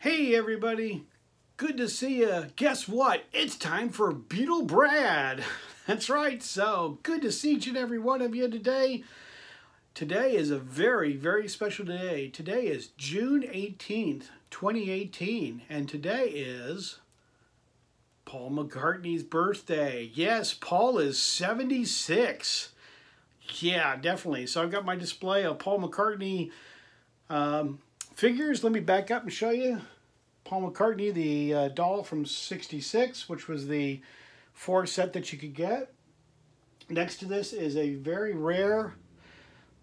Hey everybody, good to see you. Guess what? It's time for Beetle Brad. That's right, so good to see each and every one of you today. Today is a very, very special day. Today is June 18th, 2018, and today is Paul McCartney's birthday. Yes, Paul is 76. Yeah, definitely. So I've got my display of Paul McCartney figures. Let me back up and show you. Paul McCartney, the doll from '66, which was the 4 set that you could get. Next to this is a very rare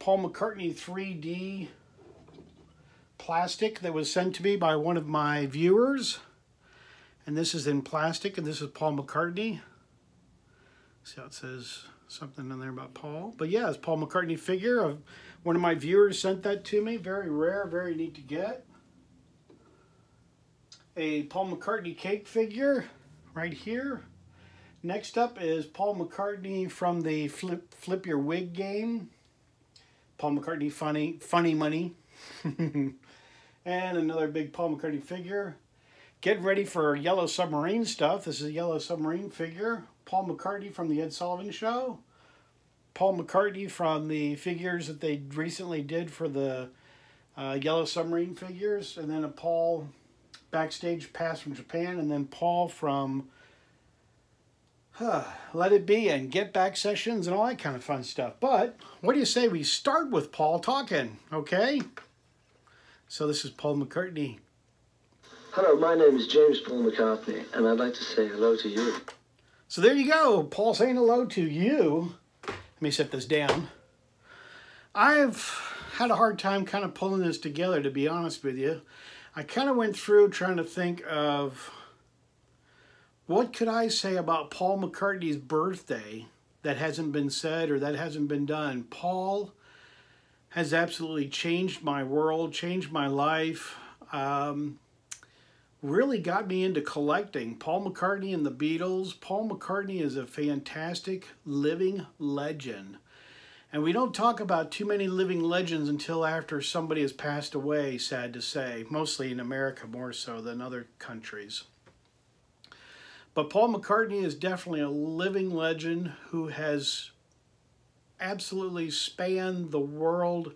Paul McCartney 3D plastic that was sent to me by one of my viewers. And this is in plastic, and this is Paul McCartney. See how it says something in there about Paul? But yeah, it's Paul McCartney figure. One of my viewers sent that to me. Very rare, very neat to get. A Paul McCartney cake figure right here. Next up is Paul McCartney from the Flip Your Wig game. Paul McCartney funny money. And another big Paul McCartney figure. Getting ready for Yellow Submarine stuff. This is a Yellow Submarine figure. Paul McCartney from the Ed Sullivan Show. Paul McCartney from the figures that they recently did for the Yellow Submarine figures. And then a Paul backstage pass from Japan, and then Paul from Let It Be and Get Back sessions and all that kind of fun stuff. But what do you say we start with Paul talking, okay? So this is Paul McCartney. Hello, my name is James Paul McCartney, and I'd like to say hello to you. So there you go, Paul saying hello to you. Let me set this down. I've had a hard time kind of pulling this together, to be honest with you. I kind of went through trying to think of what could I say about Paul McCartney's birthday that hasn't been said or that hasn't been done. Paul has absolutely changed my world, changed my life, really got me into collecting. Paul McCartney and the Beatles. Paul McCartney is a fantastic living legend. And we don't talk about too many living legends until after somebody has passed away, sad to say. Mostly in America, more so than other countries. But Paul McCartney is definitely a living legend who has absolutely spanned the world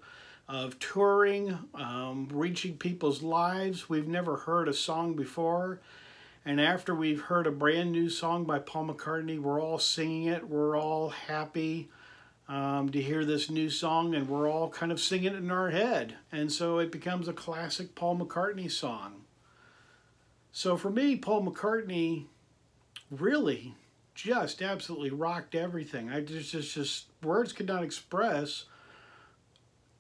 of touring, reaching people's lives. We've never heard a song before. And after we've heard a brand new song by Paul McCartney, we're all singing it. We're all happy to hear this new song, and we're all kind of singing it in our head. And so it becomes a classic Paul McCartney song. So for me, Paul McCartney really just absolutely rocked everything. Just words could not express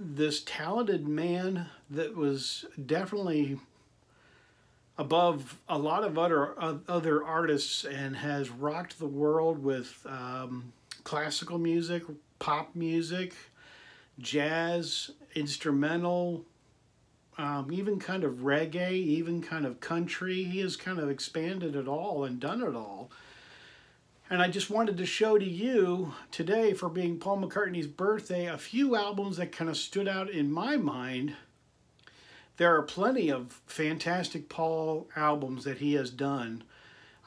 this talented man that was definitely above a lot of other artists and has rocked the world with classical music, pop music, jazz, instrumental, even kind of reggae, even kind of country. He has kind of expanded it all and done it all. And I just wanted to show to you today, for being Paul McCartney's birthday, a few albums that kind of stood out in my mind. There are plenty of fantastic Paul albums that he has done.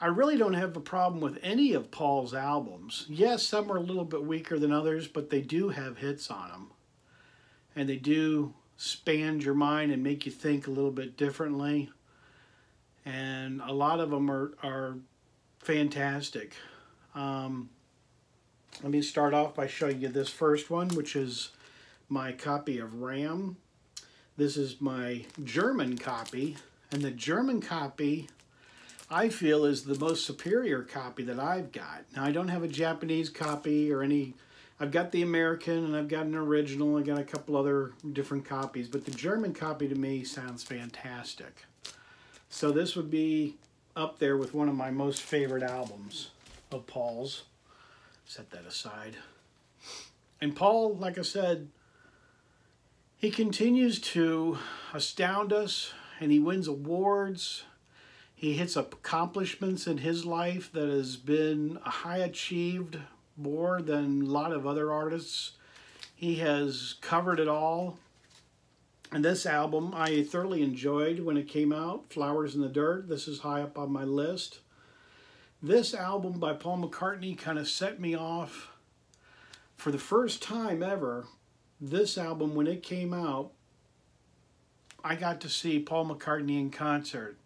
I really don't have a problem with any of Paul's albums. Yes, some are a little bit weaker than others, but they do have hits on them. And they do span your mind and make you think a little bit differently. And a lot of them are fantastic. Let me start off by showing you this first one, which is my copy of Ram. This is my German copy, and the German copy I feel is the most superior copy that I've got. Now, I don't have a Japanese copy or any. I've got the American and I've got an original. I got a couple other different copies, but the German copy to me sounds fantastic. So this would be up there with one of my most favorite albums of Paul's. Set that aside. And Paul, like I said, he continues to astound us, and he wins awards. He hits accomplishments in his life that has been high achieved more than a lot of other artists. He has covered it all. And this album I thoroughly enjoyed when it came out. Flowers in the Dirt. This is high up on my list. This album by Paul McCartney kind of set me off for the first time ever. This album, when it came out, I got to see Paul McCartney in concert.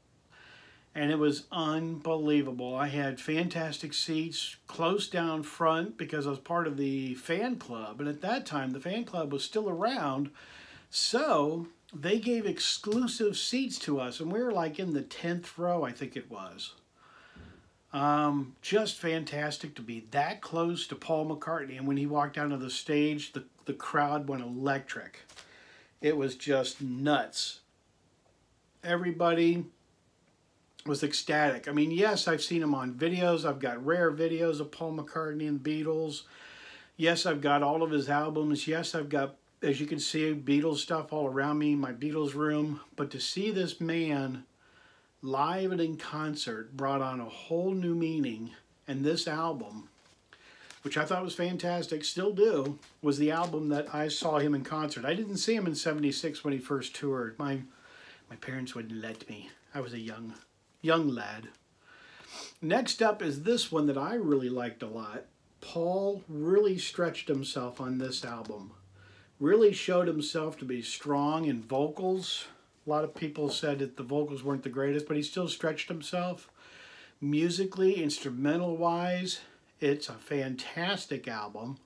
And it was unbelievable. I had fantastic seats close down front because I was part of the fan club. And at that time, the fan club was still around. So they gave exclusive seats to us. And we were like in the 10th row, I think it was. Just fantastic to be that close to Paul McCartney. And when he walked onto the stage, the crowd went electric. It was just nuts. Everybody was ecstatic. I mean, yes, I've seen him on videos. I've got rare videos of Paul McCartney and the Beatles. Yes, I've got all of his albums. Yes, I've got, as you can see, Beatles stuff all around me in my Beatles room. But to see this man live and in concert brought on a whole new meaning. And this album, which I thought was fantastic, still do, was the album that I saw him in concert. I didn't see him in '76 when he first toured. My parents wouldn't let me. I was a young lad. Next up is this one that I really liked a lot. Paul really stretched himself on this album. Really showed himself to be strong in vocals. A lot of people said that the vocals weren't the greatest, but he still stretched himself. Musically, instrumental-wise, it's a fantastic album.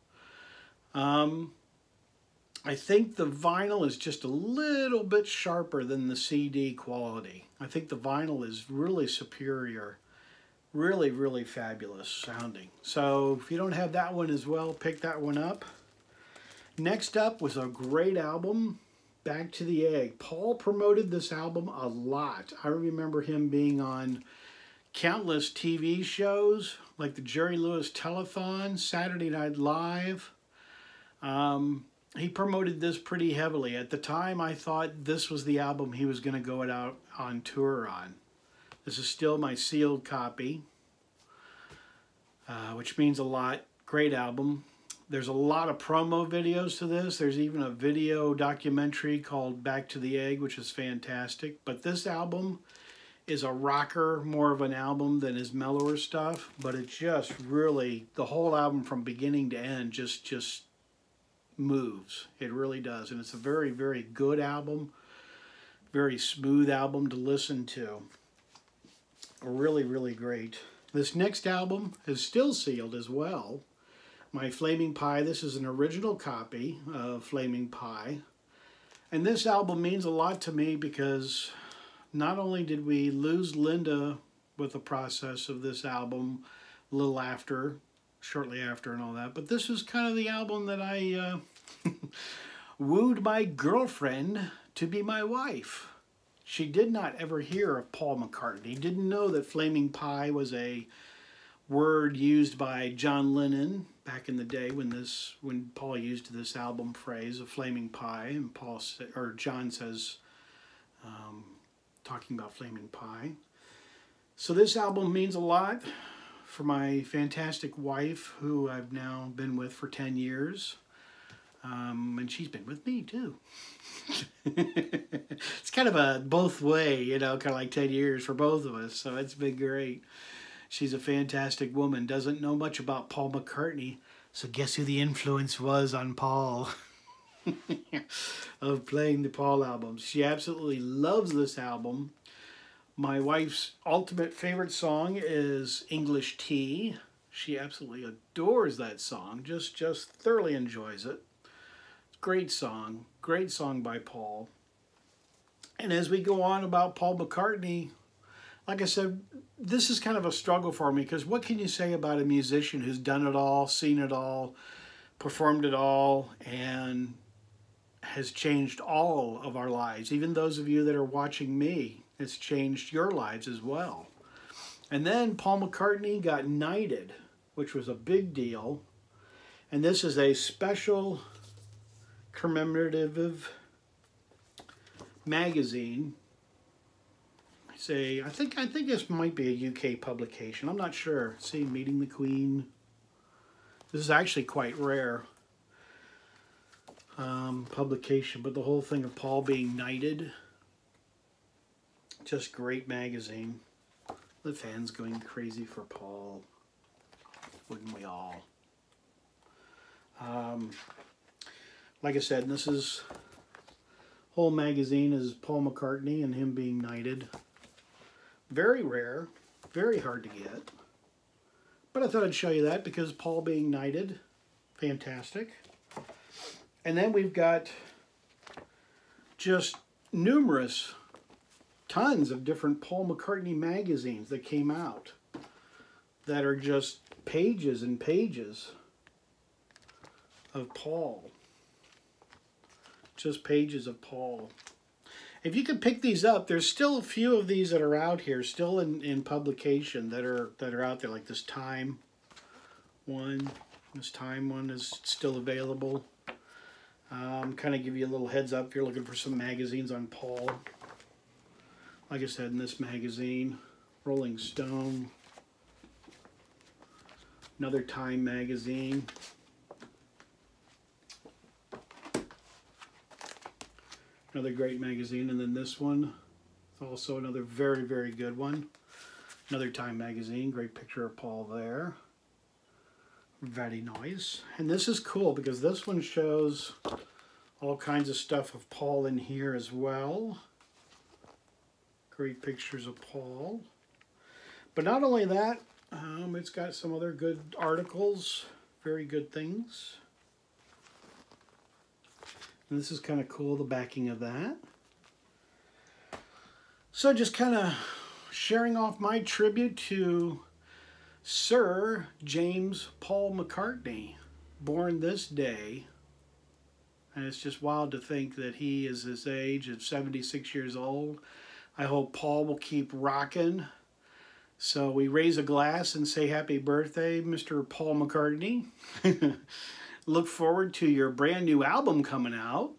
I think the vinyl is just a little bit sharper than the CD quality. I think the vinyl is really superior. Really, really fabulous sounding. So if you don't have that one as well, pick that one up. Next up was a great album, Back to the Egg. Paul promoted this album a lot. I remember him being on countless TV shows like the Jerry Lewis Telethon, Saturday Night Live. He promoted this pretty heavily. At the time, I thought this was the album he was going to go out on tour on. This is still my sealed copy, which means a lot. Great album. There's a lot of promo videos to this. There's even a video documentary called Back to the Egg, which is fantastic. But this album is a rocker, more of an album than his mellower stuff. But it just really, the whole album from beginning to end just moves. It really does. And it's a very, very good album. Very smooth album to listen to. Really, really great. This next album is still sealed as well. My Flaming Pie. This is an original copy of Flaming Pie. And this album means a lot to me because not only did we lose Linda with the process of this album a little after, shortly after and all that, but this was kind of the album that I wooed my girlfriend to be my wife. She did not ever hear of Paul McCartney, didn't know that Flaming Pie was a word used by John Lennon back in the day when Paul used this album phrase of Flaming Pie, and John says, talking about Flaming Pie. So this album means a lot for my fantastic wife, who I've now been with for 10 years. And she's been with me too. It's kind of a both way, kind of like 10 years for both of us. So it's been great. She's a fantastic woman, doesn't know much about Paul McCartney. So guess who the influence was on Paul of playing the Paul albums. She absolutely loves this album. My wife's ultimate favorite song is English Tea. She absolutely adores that song, just thoroughly enjoys it. Great song by Paul. And as we go on about Paul McCartney, like I said, this is kind of a struggle for me because what can you say about a musician who's done it all, seen it all, performed it all, and has changed all of our lives? Even those of you that are watching me, it's changed your lives as well. And then Paul McCartney got knighted, which was a big deal. And this is a special commemorative magazine. I think this might be a UK publication. I'm not sure. See, Meeting the Queen. This is actually quite rare. publication, but the whole thing of Paul being knighted, just great magazine. The fans going crazy for Paul, wouldn't we all? Like I said, this is whole magazine is Paul McCartney and him being knighted. Very rare, very hard to get. But I thought I'd show you that because Paul being knighted, fantastic. And then we've got just numerous, tons of different Paul McCartney magazines that came out that are just pages and pages of Paul. Just pages of Paul. If you could pick these up, there's still a few of these that are out here, still in publication that are out there, like this Time one. This Time one is still available. Kind of give you a little heads up if you're looking for some magazines on Paul. Like I said, in this magazine, Rolling Stone, another Time magazine. Another great magazine, and then this one, also another very, very good one. Another Time magazine, great picture of Paul there. Very nice. And this is cool because this one shows all kinds of stuff of Paul in here as well. Great pictures of Paul. But not only that, it's got some other good articles, very good things. And this is kind of cool, the backing of that. So just kind of sharing off my tribute to Sir James Paul McCartney, born this day. And it's just wild to think that he is his age at 76 years old. I hope Paul will keep rocking. So we raise a glass and say happy birthday, Mr. Paul McCartney. Look forward to your brand new album coming out,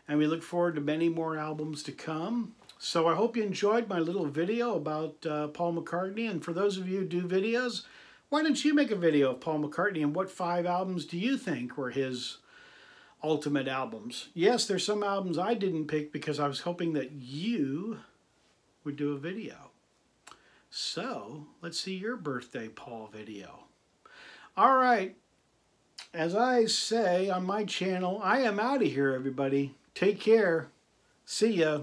and we look forward to many more albums to come. So I hope you enjoyed my little video about Paul McCartney, and for those of you who do videos, why don't you make a video of Paul McCartney, and what 5 albums do you think were his ultimate albums? Yes, there's some albums I didn't pick because I was hoping that you would do a video. So let's see your birthday Paul video. All right. As I say on my channel, I am out of here, everybody. Take care. See ya.